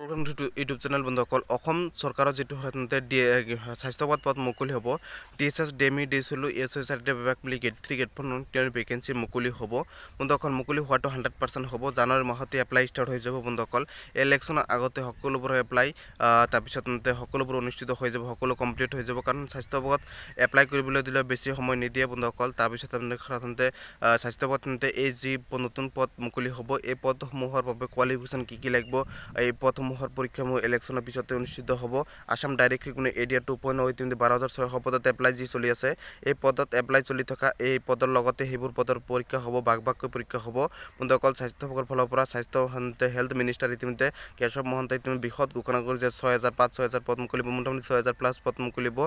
Welcome to YouTube channel বন্ধুসকল অসম চৰকাৰৰ যিটো সাধাৰণতে স্বাস্থ্যসেৱা পদ মুকলি হ'ব DSS ডেমি দিছিলোঁ ESSR বিভাগ বুলি গেট 3 গেট 4 তেওঁৰ ভেকেঞ্চি মুকলি হ'ব বন্ধুসকল মুকলি হোৱাটো 100% হ'ব জানুৱাৰী মাহতে এপ্লাই ষ্টাৰ্ট হৈ যাব বন্ধুসকল ইলেকশ্যনৰ আগতে সকলোবোৰ এপ্লাই তাৰপিছত সকলোবোৰ অনুষ্ঠিত হৈ যাব সকলো কমপ্লিট হৈ যাব কাৰণ স্বাস্থ্যসেৱাত এপ্লাই কৰিবলৈ দিলে বেছি সময় নিদিয়ে বন্ধুসকল তাৰপিছত সাধাৰণতে স্বাস্থ্যসেৱাত এই যি নতুন পদ মুকলি হ'ব এই পদসমূহৰ বাবে কোৱালিফিকেশ্যন কি লাগিব এই পদসমূহৰ পৰীক্ষাসমূহ ইলেকশ্যনৰ পিছতে অনুষ্ঠিত হ'ব আসাম ডাইৰেক্ট ৰিক্ৰুটমেণ্ট এৰিয়া 2.0 ইতিমধ্যে 12,600 পদত এপ্লাই যি চলি আছে এই পদত এপ্লাই চলি থকা এই পদৰ লগতে সেইবোৰ পদৰ পৰীক্ষা হ'ব ভাগকৈ পৰীক্ষা হ'ব বন্ধুসকল স্বাস্থ্যসেৱাৰ ফালৰ পৰা স্বাস্থ্য হেল্থ মিনিষ্টাৰ ইতিমধ্যে কেশৱ মহন্তই ইতিমধ্যে বৃহৎ ঘোষণা কৰিছে 6,000 পদ মুকলিব মোটামুটি 6,000 প্লাছ পদ মুকলিব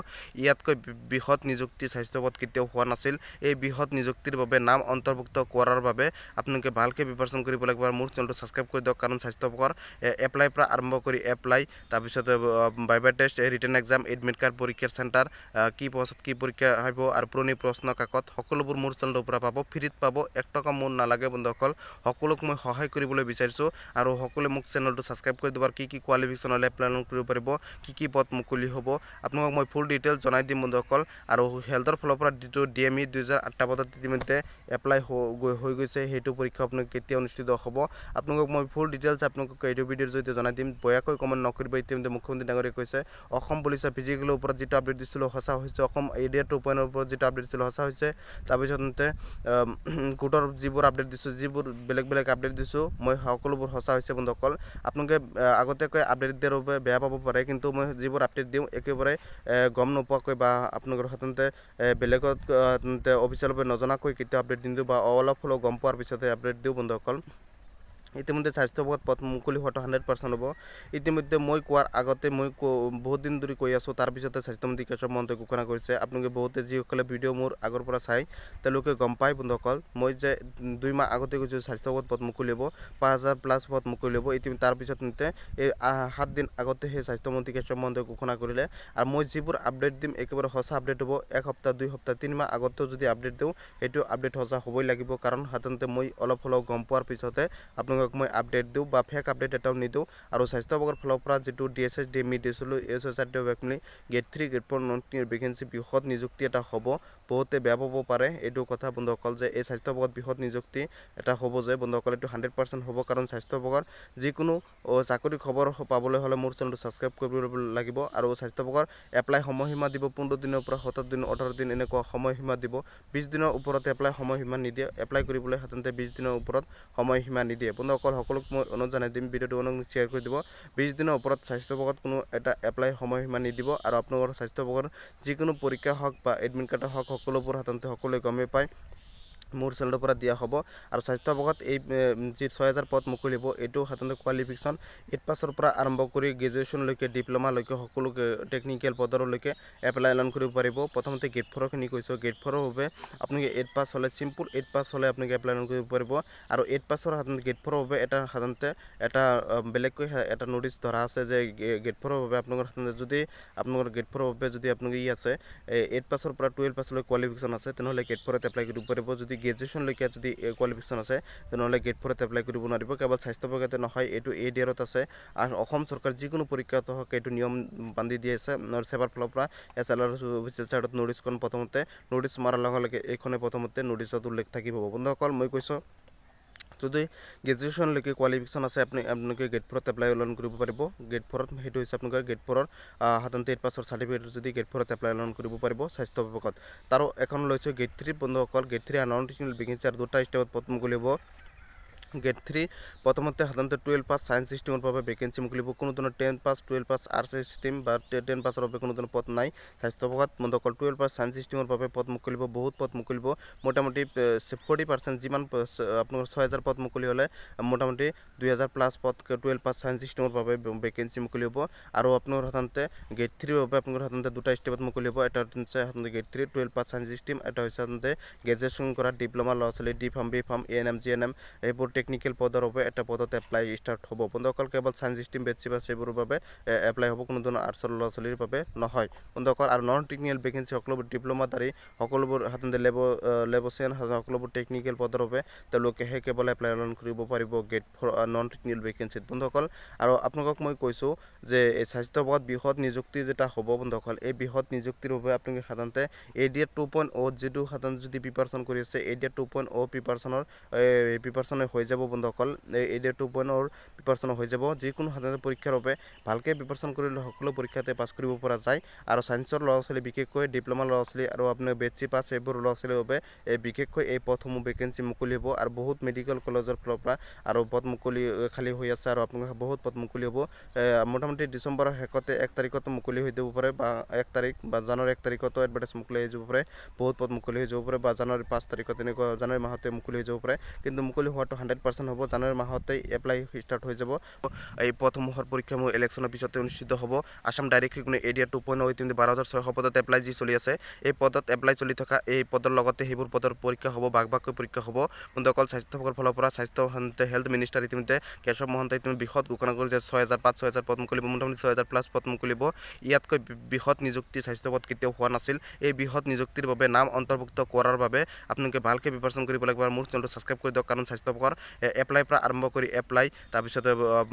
ইয়াতকৈ বৃহৎ নিযুক্তি স্বাস্থ্য পদ কেতিয়াও হোৱা নাছিল এই বৃহৎ নিযুক্তিৰ বাবে নাম অন্তৰ্ভুক্ত কৰাৰ বাবে আপোনালোকে ভালকৈ প্ৰিপাৰেচন কৰিব লাগিব আৰু মোৰ চেনেলটো ছাবস্ক্ৰাইব কৰি দিয়ক কাৰণ স্বাস্থ্যসেৱাৰ এপ্লাই পৰা আৰম্ভ কৰি এপ্লাই তাৰপিছত viva test written exam admit card পৰীক্ষাৰ চেণ্টাৰ কি পষ্টত কি পৰীক্ষা হ'ব আৰু পুৰণি প্ৰশ্ন কাকত সকলোবোৰ মোৰ চেনেলৰ পৰা পাব ফ্ৰীত পাব 1 টকা মোৰ নালাগে বন্ধুসকল সকলোক মই সহায় কৰিবলৈ বিচাৰিছোঁ আৰু সকলোৱে মোক চেনেলটো ছাবস্ক্ৰাইব কৰি দিব আৰু কি কোৱালিফিকেশ্যন হ'লে এপ্লাই কৰিব পাৰিব কি পদ মুকলি হ'ব আপোনালোকক মই ফুল ডিটেইলছ জনাই দিম বন্ধুসকল আৰু হেল্থৰ ফালৰ পৰা যিটো DME 2008 পদত ইতিমধ্যে এপ্লাই হৈ গৈছে সেইটো পৰীক্ষা আপোনালোকে কেতিয়া অনুষ্ঠিত হ'ব আপোনালোকক মই ফুল ডিটেইলছ আপোনালোকক এই ভিডিঅ'ৰ জৰিয়তে জনাই দিম বয়াকৈ কমেণ্ট নকৰিব ইতিমধ্যে মুখ্যমন্ত্ৰী ডাঙৰীয়াই কৈছে অসম পুলিচৰ ফিজিকেলৰ ওপৰত যিটো আপডেট দিছিলোঁ সঁচা হৈছে অসম এৰিয়া 2.0 ওপৰত যিটো আপডেট দিছিলোঁ সঁচা হৈছে তাৰপিছত কোৰ্টৰ যিবোৰ আপডেট দিছোঁ যিবোৰ বেলেগ আপডেট দিছোঁ মই সকলোবোৰ সঁচা হৈছে বন্ধুসকল আপোনালোকে আগতীয়াকৈ আপডেট দিয়াৰ বাবে বেয়া পাব পাৰে কিন্তু মই যিবোৰ আপডেট দিওঁ একেবাৰে গম নোপোৱাকৈ বা আপোনালোকৰ সাধাৰণতে বেলেগত অফিচিয়েলভাৱে নজনাকৈ কেতিয়া আপডেট দিওঁ বা অলপ হ'লেও গম পোৱাৰ পিছতে আপডেট দিওঁ বন্ধুসকল ইতিমধ্যে স্বাস্থ্যসেৱাত পদ মুকলি হোৱাটো 100% হ'ব ইতিমধ্যে মই কোৱাৰ আগতে মই বহুত দিন ধৰি কৈ আছোঁ তাৰপিছতে স্বাস্থ্যমন্ত্ৰী কেশৱ মহন্তই ঘোষণা কৰিছে আপোনালোকে বহুতে যিসকলে ভিডিঅ' মোৰ আগৰ পৰা চাই তেওঁলোকে গম পায় বন্ধুসকল মই যে 2 মাহ আগতে কৈছোঁ স্বাস্থ্যসেৱাত পদ মুকলি হ'ব 5,000 প্লাছ পদ মুকলি হ'ব ইতিমধ্যে তাৰপিছত এই 7 দিন আগতে সেই স্বাস্থ্যমন্ত্ৰী কেশৱ মহন্তই ঘোষণা কৰিলে আৰু মই যিবোৰ আপডেট দিম একেবাৰে সঁচা আপডেট হ'ব 1 সপ্তাহ 2 সপ্তাহ 3 মাহ আগতেও যদি আপডেট দিওঁ সেইটো আপডেট সঁচা হ'বই লাগিব কাৰণ সাধাৰণতে মই অলপ হ'লেও গম পোৱাৰ পিছতে আপোনালোকক মই আপডেট দিওঁ বা ফেক আপডেট এটাও নিদিওঁ আৰু স্বাস্থ্যসেৱাৰ ফালৰ পৰা যিটো DSS ডেমি দিছিলোঁ ESSR বিভাগ গেট 3 গেট 4 ভেকেঞ্চি বৃহৎ নিযুক্তি এটা হ'ব বহুতে বেয়া পাব পাৰে এইটো কথা বন্ধুসকল যে এই স্বাস্থ্যসেৱাত বৃহৎ নিযুক্তি এটা হ'ব যে বন্ধুসকল এইটো 100% হ'ব কাৰণ স্বাস্থ্যসেৱাৰ যিকোনো চাকৰি খবৰ পাবলৈ হ'লে মোৰ চেনেলটো ছাবস্ক্ৰাইব কৰিব লাগিব আৰু স্বাস্থ্যসেৱাৰ এপ্লাই সময়সীমা দিব 15 দিনৰ পৰা 17 দিন 18 দিন এনেকুৱা সময়সীমা দিব 20 দিনৰ ওপৰত এপ্লাই সময়সীমা নিদিয়ে এপ্লাই কৰিবলৈ সাধাৰণতে 20 দিনৰ ওপৰত সময়সীমা নিদিয়ে বন্ধুসকল সকলোক মই অনুৰোধ জনাই দিম ভিডিঅ'টো শ্বেয়াৰ কৰি দিব 20 দিনৰ ওপৰত স্বাস্থ্যসেৱাত কোনো এটা এপ্লাই সময়সীমা নিদিব আৰু আপোনালোকৰ স্বাস্থ্যসেৱাৰ যিকোনো পৰীক্ষা হওক বা এডমিট কাৰ্ড হওক সকলোবোৰ সাধাৰণতে সকলোৱে গমেই পায় মোৰ চেনেলৰ পৰা দিয়া হ'ব আৰু স্বাস্থ্যসেৱাত এই যি 6,000 পদ মুকলি হ'ব এইটো সাধাৰণতে কোৱালিফিকেশ্যন 8 পাছৰ পৰা আৰম্ভ কৰি গ্ৰেজুৱেশ্যনলৈকে ডিপ্ল'মালৈকে সকলো টেকনিকেল পদৰলৈকে এপ্লাই এলান কৰিব পাৰিব প্ৰথমতে গেট 4খিনি কৈছোঁ গেট 4ৰ বাবে আপোনালোকে 8 পাছ হ'লে চিম্পুল 8 পাছ হ'লে আপোনালোকে এপ্লাই এলান কৰিব পাৰিব আৰু 8 পাছৰ সাধাৰণতে গেট 4ৰ বাবে এটা সাধাৰণতে এটা বেলেগকৈ এটা নোটিছ ধৰা আছে যে গেট 4ৰ বাবে আপোনালোকৰ যদি আপোনালোকৰ গেট 4ৰ বাবে যদি আপোনালোকে আছে 8 পাছৰ পৰা 12 পাছলৈ কোৱালিফিকেশ্যন আছে তেনেহ'লে গেট 4ত এপ্লাই কৰিব পাৰিব যদি গ্ৰেজুৱেশ্যনলৈকে যদি কোৱালিফিকেশ্যন আছে তেনেহ'লে গেট 4ত এপ্লাই কৰিব নোৱাৰিব কেৱল স্বাস্থ্যসেৱাতে নহয় এইটো ADR-ত আছে আৰু অসম চৰকাৰ যিকোনো পৰীক্ষাত হওক এইটো নিয়ম বান্ধি দি আছে সেৱাৰ ফালৰ পৰা SLR অফিচিয়েল চাইটত নোটিছখন প্ৰথমতে নোটিছ মাৰাৰ লগে লগে এইখনে প্ৰথমতে নোটিছত উল্লেখ থাকিব বন্ধুসকল মই কৈছোঁ যদি গ্ৰেজুৱেশ্যনলৈকে কোৱালিফিকেশ্যন আছে আপোনালোকে গেট 4ত এপ্লাই এলান কৰিব পাৰিব গেট 4ত সেইটো হৈছে আপোনালোকে গেট 4ৰ সাধাৰণতে 8 পাছৰ চাৰ্টিফিকেট যদি গেট 4ত এপ্লাই এলান কৰিব পাৰিব স্বাস্থ্য বিভাগত তাৰো এখন লৈছোঁ গেট 3 বন্ধুসকল গেট 3 আনঅফিচিয়েল ভেকেঞ্চি আৰু 2টা ষ্টেপত পদ মুকলি হ'ব গেট 3 প্ৰথমতে সাধাৰণতে 12 পাছ সায়েন্স ষ্ট্ৰীমৰ বাবে ভেকেঞ্চি মুকলিব কোনো ধৰণৰ 10 পাছ 12 পাছ আৰ্টছ ষ্ট্ৰীম বা 10 পাছৰ বাবে কোনো ধৰণৰ পদ নাই স্বাস্থ্য বিভাগত বন্ধুসকল 12 পাছ সায়েন্স ষ্ট্ৰীমৰ বাবে পদ মুকলিব বহুত পদ মুকলিব মোটামুটি 40% যিমান আপোনাৰ 6,000 পদ মুকলি হ'লে মোটামুটি 2,000 প্লাছ পদ 12 পাছ সায়েন্স ষ্ট্ৰীমৰ বাবে ভেকেঞ্চি মুকলি হ'ব আৰু আপোনাৰ সাধাৰণতে গেট 3ৰ বাবে আপোনাৰ সাধাৰণতে 2টা ষ্টেপত মুকলি হ'ব এটা হৈছে সাধাৰণতে গেট 3 12 পাছ সায়েন্স ষ্ট্ৰীম এটা হৈছে সাধাৰণতে গ্ৰেজুৱেশ্যন কৰা ডিপ্ল'মা ল'ৰা ছোৱালী D Pharm B Pharm ANM GNM এইবোৰ টেকনিক্যাল পদৰ বাবে এটা পদত এপ্লাই ষ্টাৰ্ট হ'ব বন্ধুসকল কেৱল সায়েন্স ষ্ট্ৰীম বেছি বা সেইবোৰৰ বাবে এপ্লাই হ'ব কোনো ধৰণৰ আৰ্টছৰ ল'ৰা ছোৱালীৰ বাবে নহয় বন্ধুসকল আৰু নন টেকনিক্যাল ভেকেন্সি সকলোবোৰ ডিপ্ল'মাধাৰী সকলোবোৰ সাধাৰণতে লেবচিয়ান সকলোবোৰ টেকনিক্যাল পদৰ বাবে তেওঁলোকেহে কেৱল এপ্লাই কৰিব পাৰিব গেট ফৰ নন টেকনিক্যাল ভেকেন্সিত বন্ধুসকল আৰু আপোনালোকক মই কৈছোঁ যে এই স্বাস্থ্য বিভাগত বৃহৎ নিযুক্তি যেটা হ'ব বন্ধুসকল এই বৃহৎ নিযুক্তিৰ বাবে আপোনালোকে সাধাৰণতে ADR 2.0 যেটো সাধাৰণতে যদি প্ৰিপাৰেচন কৰি আছে ADR 2.0 প্ৰিপাৰেচন হৈ যাব বন্ধুসকল ADR 2.0 প্ৰিপাৰেচন হৈ যাব যিকোনো সাধাৰণ পৰীক্ষাৰ বাবে ভালকৈ প্ৰিপাৰেচন কৰিলে সকলো পৰীক্ষাতে পাছ কৰিব পৰা যায় আৰু সায়েন্সৰ ল'ৰা ছোৱালী বিশেষকৈ ডিপ্ল'মা ল'ৰা ছোৱালী আৰু আপোনাৰ বেচি পাছ এইবোৰ ল'ৰা ছোৱালীৰ বাবে বিশেষকৈ এই পদসমূহ ভেকেন্সি মুকলি হ'ব আৰু বহুত মেডিকেল কলেজৰ ফালৰ পৰা আৰু পদ মুকলি খালী হৈ আছে আৰু আপোনালোকৰ বহুত পদ মুকলি হ'ব মোটামুটি ডিচেম্বৰৰ শেষতে 1 তাৰিখত মুকলি হৈ যাব পাৰে বা 1 তাৰিখ বা জানুৱাৰী 1 তাৰিখতো এডভাৰটাইজ মুকলি হৈ যাব পাৰে বহুত পদ মুকলি হৈ যাব পাৰে বা জানুৱাৰী 5 তাৰিখত এনেকুৱা জানুৱাৰী মাহতে মুকলি হৈ যাব পাৰে কিন্তু মুকলি হোৱাটো 100% হ'ব জানুৱাৰী মাহতেই এপ্লাই ষ্টাৰ্ট হৈ যাব এই পদসমূহৰ পৰীক্ষাসমূহ ইলেকশ্যনৰ পিছতে অনুষ্ঠিত হ'ব আসাম ডাইৰেক্ট ৰিক্ৰুটমেণ্ট ADR 2.0 ইতিমধ্যে 12,600 পদত এপ্লাই যি চলি আছে এই পদত এপ্লাই চলি থকা এই পদৰ লগতে সেইবোৰ পদৰ পৰীক্ষা হ'ব ভাগ পৰীক্ষা হ'ব বন্ধুসকল স্বাস্থ্য বিভাগৰ ফালৰ পৰা স্বাস্থ্য হেল্থ মিনিষ্টাৰ ইতিমধ্যে কেশৱ মহন্তই ইতিমধ্যে বৃহৎ ঘোষণা কৰিছে যে 6,000 পদ মুকলিব মোটামুটি 6,000+ পদ মুকলিব ইয়াতকৈ বৃহৎ নিযুক্তি স্বাস্থ্য পদ কেতিয়াও হোৱা নাছিল এই বৃহৎ নিযুক্তিৰ বাবে নাম অন্তৰ্ভুক্ত কৰাৰ বাবে আপোনালোকে ভালকৈ প্ৰিপাৰেচন কৰিব লাগিব আৰু মোৰ চেনেলটো ছাবস্ক্ৰাইব কৰি দিয়ক কাৰণ স্বাস্থ্য বিভাগৰ এপ্লাইৰ পৰা আৰম্ভ কৰি এপ্লাই তাৰপিছত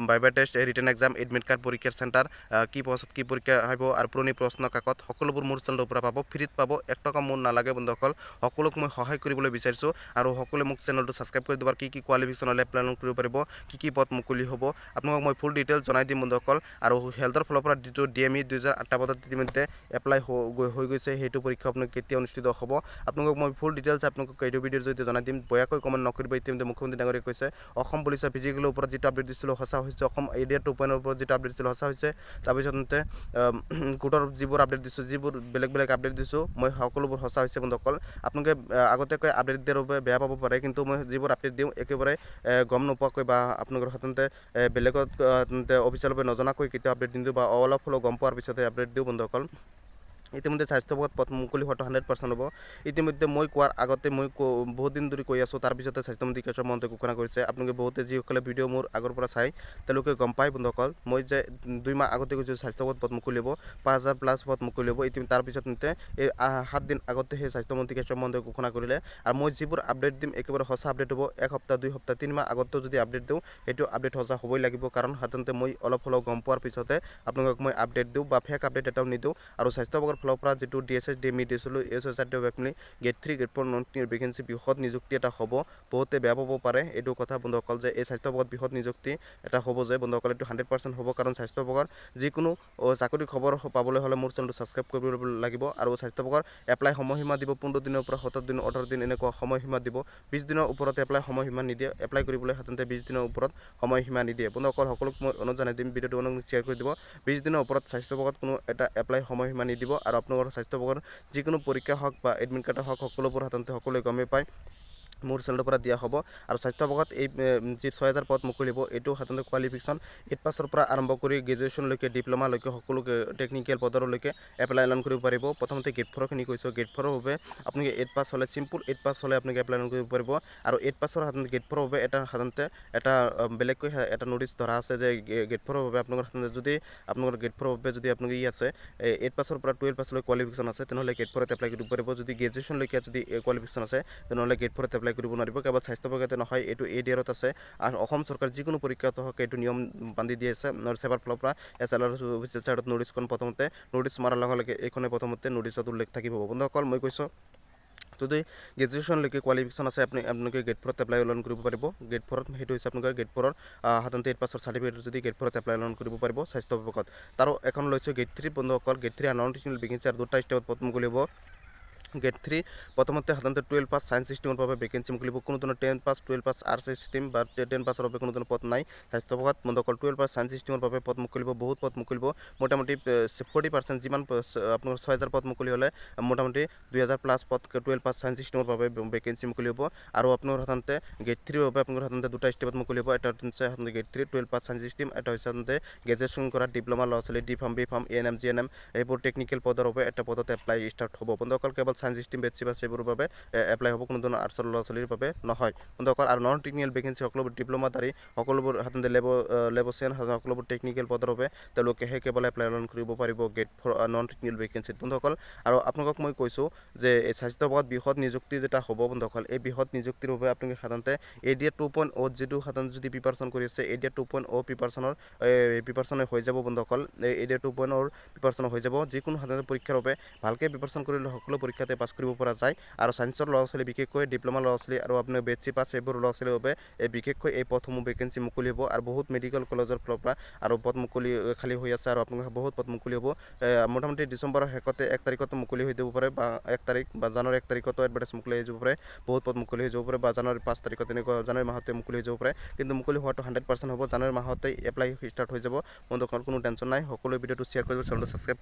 viva test written exam admit card পৰীক্ষাৰ চেণ্টাৰ কি পষ্টত কি পৰীক্ষা আহিব আৰু পুৰণি প্ৰশ্ন কাকত সকলোবোৰ মোৰ চেনেলৰ পৰা পাব ফ্ৰীত পাব 1 টকা মোৰ নালাগে বন্ধুসকল সকলোক মই সহায় কৰিবলৈ বিচাৰিছোঁ আৰু সকলোৱে মোক চেনেলটো ছাবস্ক্ৰাইব কৰি দিব কি কোৱালিফিকেশ্যন হ'লে এপ্লাই কৰিব পাৰিব কি পদ মুকলি হ'ব আপোনালোকক মই ফুল ডিটেইলছ জনাই দিম বন্ধুসকল আৰু হেল্থৰ ফালৰ পৰা যিটো DME 2008 পদত ইতিমধ্যে এপ্লাই হৈ গৈছে সেইটো পৰীক্ষা আপোনালোক কেতিয়া অনুষ্ঠিত হ'ব আপোনালোকক মই ফুল ডিটেইলছ আপোনালোকক এই ভিডিঅ'ৰ জৰিয়তে জনাই দিম বয়াকৈ কমেণ্ট নকৰিব ইতিমধ্যে মুখ্যমন্ত্ৰী ডাঙৰীয়ে কৈছে অসম পুলিচৰ ফিজিকেলৰ ওপৰত যিটো আপডেট দিছিলোঁ সঁচা হৈছে অসম ADR 2.0 ওপৰত যিটো আপডেট দিছিলোঁ সঁচা হৈছে তাৰপিছতে কোৰ্টৰ যিবোৰ আপডেট দিছোঁ যিবোৰ বেলেগ আপডেট দিছোঁ মই সকলোবোৰ সঁচা হৈছে বন্ধুসকল আপোনালোকে আগতীয়াকৈ আপডেট দিয়াৰ বাবে বেয়া পাব পাৰে কিন্তু মই যিবোৰ আপডেট দিওঁ একেবাৰে গম নোপোৱাকৈ বা আপোনালোকৰ সাধাৰণতে বেলেগত অফিচিয়েলভাৱে নজনাকৈ কেতিয়া আপডেট দিওঁ বা অলপ হ'লেও গম পোৱাৰ পিছতে আপডেট দিওঁ বন্ধুসকল ইতিমধ্যে স্বাস্থ্য বিভাগত পদ মুকলি হোৱাটো 100% হ'ব ইতিমধ্যে মই কোৱাৰ আগতে মই বহুত দিন ধৰি কৈ আছোঁ তাৰপিছতে স্বাস্থ্যমন্ত্ৰী কেশৱ মহন্তই ঘোষণা কৰিছে আপোনালোকে বহুতে যিসকলে ভিডিঅ' মোৰ আগৰ পৰা চাই তেওঁলোকে গম পায় বন্ধুসকল মই যে 2 মাহ আগতে কৈছোঁ স্বাস্থ্য বিভাগত পদ মুকলি হ'ব 5,000+ পদ মুকলি হ'ব ইতিমধ্যে তাৰপিছত এই 7 দিন আগতে সেই স্বাস্থ্যমন্ত্ৰী কেশৱ মহন্তই ঘোষণা কৰিলে আৰু মই যিবোৰ আপডেট দিম একেবাৰে সঁচা আপডেট হ'ব 1 সপ্তাহ 2 সপ্তাহ 3 মাহ আগতেও যদি আপডেট দিওঁ সেইটো আপডেট সঁচা হ'বই লাগিব কাৰণ সাধাৰণতে মই অলপ হ'লেও গম পোৱাৰ পিছতে আপোনালোকক মই আপডেট দিওঁ বা ফেক আপডেট এটাও নিদিওঁ আৰু স্বাস্থ্য বিভাগৰ ফালৰ পৰা যিটো DSS DME দিছিলোঁ গেট 3 গেট 4 নন ভেকেন্সি বৃহৎ নিযুক্তি এটা হ'ব বহুতে বেয়া পাব পাৰে এইটো কথা বন্ধুসকল যে এই স্বাস্থ্য বিভাগত বৃহৎ নিযুক্তি এটা হ'ব যে বন্ধুসকল এইটো 100% হ'ব কাৰণ স্বাস্থ্য বিভাগৰ যিকোনো চাকৰি খবৰ পাবলৈ হ'লে মোৰ চেনেলটো ছাবস্ক্ৰাইব কৰিব লাগিব আৰু স্বাস্থ্য বিভাগৰ এপ্লাই সময়সীমা দিব 15 দিনৰ পৰা 17 দিন 18 দিন এনেকুৱা সময়সীমা দিব 20 দিনৰ ওপৰত এপ্লাই সময়সীমা নিদিয়ে এপ্লাই কৰিবলৈ সাধাৰণতে 20 দিনৰ ওপৰত সময়সীমা নিদিয়ে বন্ধুসকল সকলোক মই অনুৰোধ জনাই দিম ভিডিঅ'টো অনুগ্ৰহ শ্বেয়াৰ কৰি দিব 20 দিনৰ ওপৰত স্বাস্থ্য বিভাগত কোনো এটা এপ্লাই সময়সীমা নিদিব আৰু আপোনালোকৰ স্বাস্থ্য বিভাগৰ যিকোনো পৰীক্ষা হওক বা এডমিট কাৰ্ড হওক সকলোবোৰ সাধাৰণতে সকলোৱে গমেই পায় মোৰ চেনেলৰ পৰা দিয়া হ'ব আৰু স্বাস্থ্য বিভাগত এই যি 6,000 পদ মুকলিব এইটো সাধাৰণতে কোৱালিফিকেশ্যন 8 পাছৰ পৰা আৰম্ভ কৰি গ্ৰেজুৱেশ্যনলৈকে ডিপ্ল'মালৈকে সকলো টেকনিকেল পদৰলৈকে এপ্লাই কৰিব পাৰিব প্ৰথমতে গেট 4খিনি কৈছোঁ গেট 4ৰ বাবে আপোনালোকে 8 পাছ হ'লে চিম্পুল 8 পাছ হ'লে আপোনালোকে এপ্লাই কৰিব পাৰিব আৰু 8 পাছৰ সাধাৰণতে গেট 4ৰ বাবে সাধাৰণতে এটা বেলেগকৈ এটা নোটিছ ধৰা আছে যে গেট 4ৰ বাবে আপোনালোকৰ যদি আপোনালোকৰ গেট 4ৰ বাবে যদি আপোনালোকে আছে 8 পাছৰ পৰা 12 পাছলৈ কোৱালিফিকেশ্যন আছে তেনেহ'লে গেট 4ত এপ্লাই কৰিব পাৰিব যদি গ্ৰেজুৱেশ্যনলৈকে যদি কোৱালিফিকেশ্যন আছে তেনেহ'লে গেট 4ত এপ্লাই কৰিব নোৱাৰিব কেৱল স্বাস্থ্য বিভাগতে নহয় এইটো ADRত আছে আৰু অসম চৰকাৰ যিকোনো পৰীক্ষাত হওক এইটো নিয়ম বান্ধি দি আছে চেবাৰ ফালৰ পৰা SLR অফিচিয়েল চাইটত নোটিছখন প্ৰথমতে নোটিছ মাৰাৰ লগে লগে এইখনে প্ৰথমতে নোটিছত উল্লেখ থাকিব বন্ধুসকল মই কৈছোঁ যদি গ্ৰেজুৱেশ্যনলৈকে কোৱালিফিকেশ্যন আছে আপোনালোকে গেট 4ত এপ্লাই কৰিব পাৰিব গেট 4ত সেইটো হৈছে আপোনালোকৰ গেট 4ৰ সাধাৰণতে 8 পাছৰ চাৰ্টিফিকেট যদি গেট 4ত এপ্লাই কৰিব পাৰিব স্বাস্থ্য বিভাগত তাৰো এখন লৈছোঁ গেট 3 বন্ধুসকল গেট 3 নন টেকনিকেল ভেকেন্সি আৰু 2টা ষ্টেপত পদ মুকলি হ'ব গেট 3 প্ৰথমতে সাধাৰণতে 12 পাছ সায়েন্স ষ্ট্ৰীমৰ বাবে ভেকেন্সি মুকলিব কোনো ধৰণৰ 10 পাছ 12 পাছ আৰ্টছ ষ্ট্ৰীম বা 10 পাছৰ বাবে কোনো ধৰণৰ পদ নাই স্বাস্থ্য বিভাগত বন্ধুসকল 12 পাছ সায়েন্স ষ্ট্ৰীমৰ বাবে পদ মুকলিব বহুত পদ মুকলিব মোটামুটি 40% যিমান আপোনাৰ 6,000 পদ মুকলি হ'লে মোটামুটি 2,000+ পদ 12 পাছ সায়েন্স ষ্ট্ৰীমৰ বাবে ভেকেন্সি মুকলি হ'ব আৰু আপোনাৰ সাধাৰণতে গেট 3ৰ বাবে আপোনাৰ সাধাৰণতে 2টা ষ্টেপত মুকলি হ'ব এটা হৈছে সাধাৰণতে গেট 3 12 পাছ সায়েন্স ষ্ট্ৰীম এটা হৈছে সাধাৰণতে গ্ৰেজুৱেশ্যন কৰা ডিপ্ল'মা ল'ৰা ছোৱালী D farm B farm ANM GNM এইবোৰ টেকনিকেল পদৰ বাবে এটা পদত এপ্লাই ষ্টাৰ্ট হ'ব বন্ধুসকল কেৱল সায়েন্স ষ্ট্ৰীম বেটছি বা সেইবোৰৰ বাবে এপ্লাই হ'ব, কোনো ধৰণৰ আৰ্টছৰ ল'ৰা ছোৱালীৰ বাবে নহয় বন্ধুসকল। আৰু নন টেকনিকেল ভেকেঞ্চি সকলোবোৰ ডিপ্ল'মাধাৰী সকলোবোৰ সাধাৰণতে লেবচিয়ান সকলোবোৰ টেকনিকেল পদৰ বাবে তেওঁলোকেহে কেৱল এপ্লাই কৰিব পাৰিব গেট ফৰ নন টেকনিকেল ভেকেঞ্চিত বন্ধুসকল। আৰু আপোনালোকক মই কৈছোঁ যে এই স্বাস্থ্যসেৱাত বৃহৎ নিযুক্তি যেটা হ'ব বন্ধুসকল, এই বৃহৎ নিযুক্তিৰ বাবে আপোনালোকে সাধাৰণতে ADA 2.0 যিটো সাধাৰণতে যদি প্ৰিপাৰেশ্যন কৰি আছে ADA 2.0 প্ৰিপাৰেশ্যন হৈ যাব বন্ধুসকল। এই ADA 2.0 প্ৰিপাৰেশ্যন হৈ যাব, যিকোনো সাধাৰণতে পৰীক্ষাৰ বাবে ভালকৈ প্ৰিপাৰেশ্যন কৰিলে সকলো পৰীক্ষাতে পাছ কৰিব পৰা যায়। আৰু ছায়েন্সৰ ল'ৰা ছোৱালী বিশেষকৈ ডিপ্ল'মা ল'ৰা ছোৱালী আৰু আপোনাৰ বেটছি পাছ এইবোৰ ল'ৰা ছোৱালীৰ বাবে বিশেষকৈ এই পদসমূহ ভেকেঞ্চি মুকলি হ'ব। আৰু বহুত মেডিকেল কলেজৰ ফালৰ পৰা আৰু পদ মুকলি খালী হৈ আছে, আৰু আপোনালোকে বহুত পদ মুকলি হ'ব। মোটামুটি ডিচেম্বৰৰ শেষতে 1 তাৰিখতো মুকলি হৈ যাব পাৰে, বা 1 তাৰিখ বা জানুৱাৰী 1 তাৰিখতো এডভাৰটাইজ মুকলি হৈ যাব পাৰে, বহুত পদ মুকলি হৈ যাব পাৰে, বা জানুৱাৰী 5 তাৰিখত তেনেকুৱা জানুৱাৰী মাহতে মুকলি হৈ যাব পাৰে। কিন্তু মুকলি হোৱাটো 100% হ'ব, জানুৱাৰী মাহতে এপ্লাই ষ্টাৰ্ট হৈ যাব বন্ধুসকল, কোনো টেনশ্যন নাই। সকলো ভিডিঅ'টো শ্বেয়াৰ কৰিব, চেনেলটো ছাবস্ক্ৰাইব